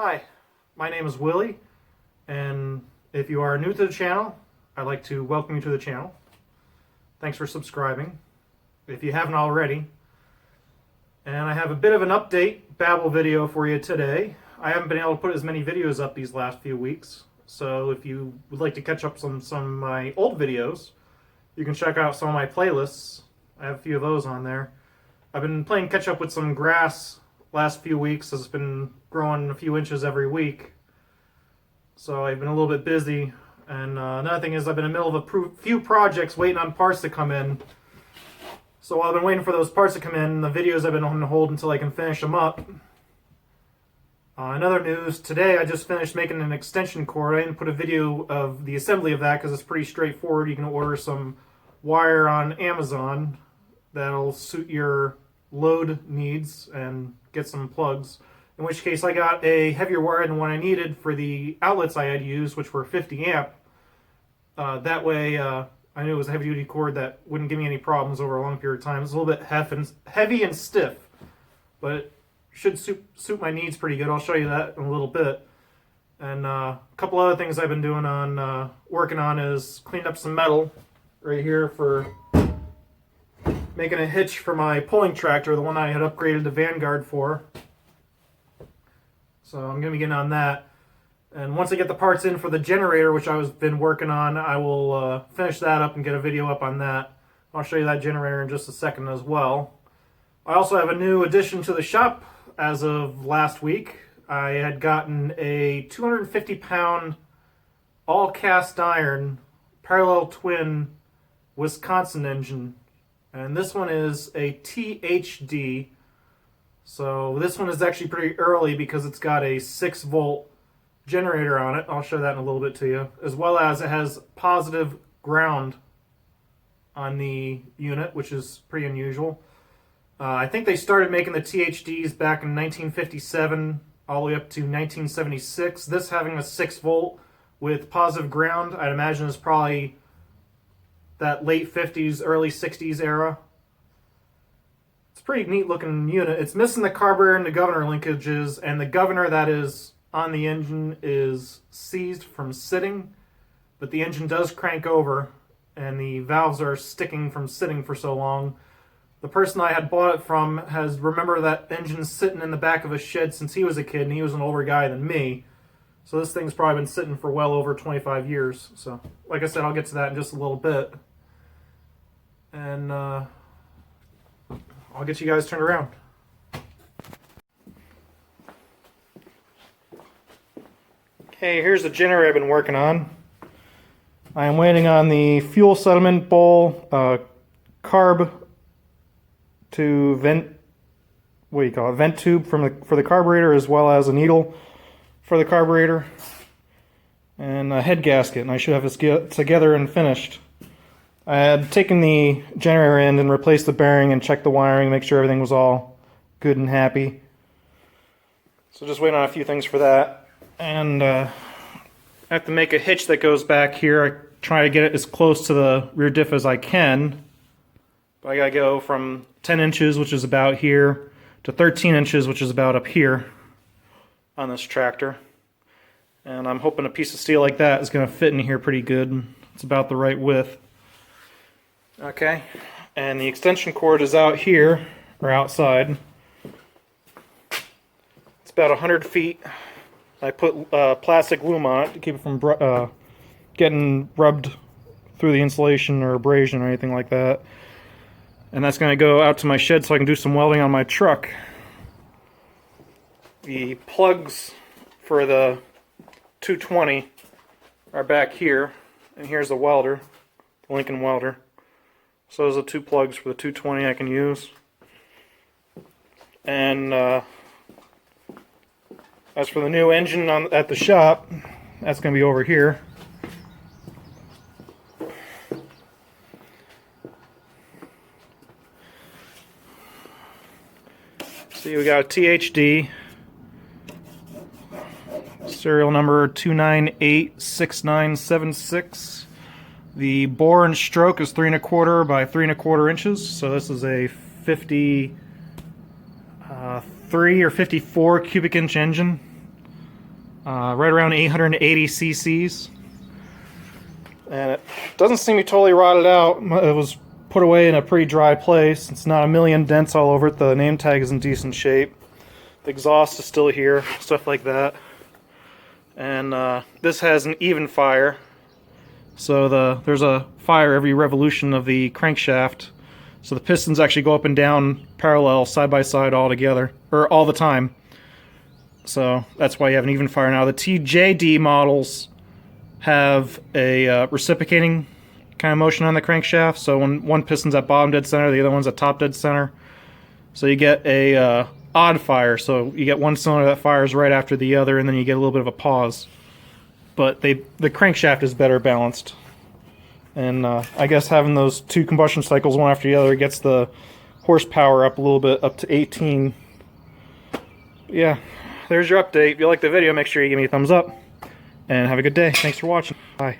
Hi, my name is Willie, and if you are new to the channel, I'd like to welcome you to the channel. Thanks for subscribing, if you haven't already. And I have a bit of an update Babble video for you today. I haven't been able to put as many videos up these last few weeks, so if you would like to catch up some of my old videos, you can check out some of my playlists. I have a few of those on there. I've been playing catch up with some grass last few weeks. It's been growing a few inches every week, so I've been a little bit busy. And another thing is I've been in the middle of a few projects waiting on parts to come in. So while I've been waiting for those parts to come in, the videos I've been on hold until I can finish them up. In other news, today I just finished making an extension cord. I didn't put a video of the assembly of that because it's pretty straightforward. You can order some wire on Amazon that'll suit your load needs and get some plugs. In which case I got a heavier wire than what I needed for the outlets I had used, which were 50 amp. That way I knew it was a heavy duty cord that wouldn't give me any problems over a long period of time. It's a little bit heavy and stiff, but it should suit my needs pretty good. I'll show you that in a little bit. And a couple other things I've been doing on working on is cleaning up some metal right here for making a hitch for my pulling tractor, the one I had upgraded to Vanguard for. So I'm going to be getting on that. And once I get the parts in for the generator, which I've been working on, I will finish that up and get a video up on that. I'll show you that generator in just a second as well. I also have a new addition to the shop as of last week. I had gotten a 250-pound all cast iron parallel twin Wisconsin engine. And this one is a THD. So this one is actually pretty early because it's got a 6-volt generator on it. I'll show that in a little bit to you. As well as it has positive ground on the unit, which is pretty unusual. I think they started making the THDs back in 1957 all the way up to 1976. This having a 6-volt with positive ground, I'd imagine is probably that late 50s, early 60s era. It's a pretty neat looking unit. It's missing the carburetor and the governor linkages, and the governor that is on the engine is seized from sitting, but the engine does crank over and the valves are sticking from sitting for so long. The person I had bought it from has remembered that engine sitting in the back of a shed since he was a kid, and he was an older guy than me. So this thing's probably been sitting for well over 25 years. So like I said, I'll get to that in just a little bit. And I'll get you guys turned around. Okay, here's the generator I've been working on. I am waiting on the fuel settlement bowl, carb to vent, vent tube for the carburetor, as well as a needle for the carburetor, and a head gasket, and I should have this together and finished. I had taken the generator end and replaced the bearing and checked the wiring, make sure everything was all good and happy. So just waiting on a few things for that. And I have to make a hitch that goes back here. I try to get it as close to the rear diff as I can. But I gotta go from 10 inches, which is about here, to 13 inches, which is about up here on this tractor. And I'm hoping a piece of steel like that is gonna fit in here pretty good. It's about the right width. Okay, and the extension cord is out here, or outside. It's about 100 feet. I put plastic loom on it to keep it from getting rubbed through the insulation or abrasion or anything like that. And that's going to go out to my shed so I can do some welding on my truck. The plugs for the 220 are back here, and here's the welder, the Lincoln welder. So those are the two plugs for the 220 I can use. And as for the new engine at the shop, that's going to be over here. See, we got a THD, serial number 2986976. The bore and stroke is 3 1/4 by 3 1/4 inches, so this is a 53 or 54 cubic inch engine. right around 880 cc's. And it doesn't seem to be totally rotted out. It was put away in a pretty dry place. It's not a million dents all over it. The name tag is in decent shape. The exhaust is still here, stuff like that. And this has an even fire. So there's a fire every revolution of the crankshaft. So the pistons actually go up and down parallel, side by side, all together, or all the time. So that's why you have an even fire now. The TJD models have a reciprocating kind of motion on the crankshaft. So when one piston's at bottom dead center, the other one's at top dead center. So you get a odd fire. So you get one cylinder that fires right after the other, and then you get a little bit of a pause. But the crankshaft is better balanced. And I guess having those two combustion cycles one after the other gets the horsepower up a little bit, up to 18. Yeah, there's your update. If you like the video, make sure you give me a thumbs up. And have a good day. Thanks for watching. Bye.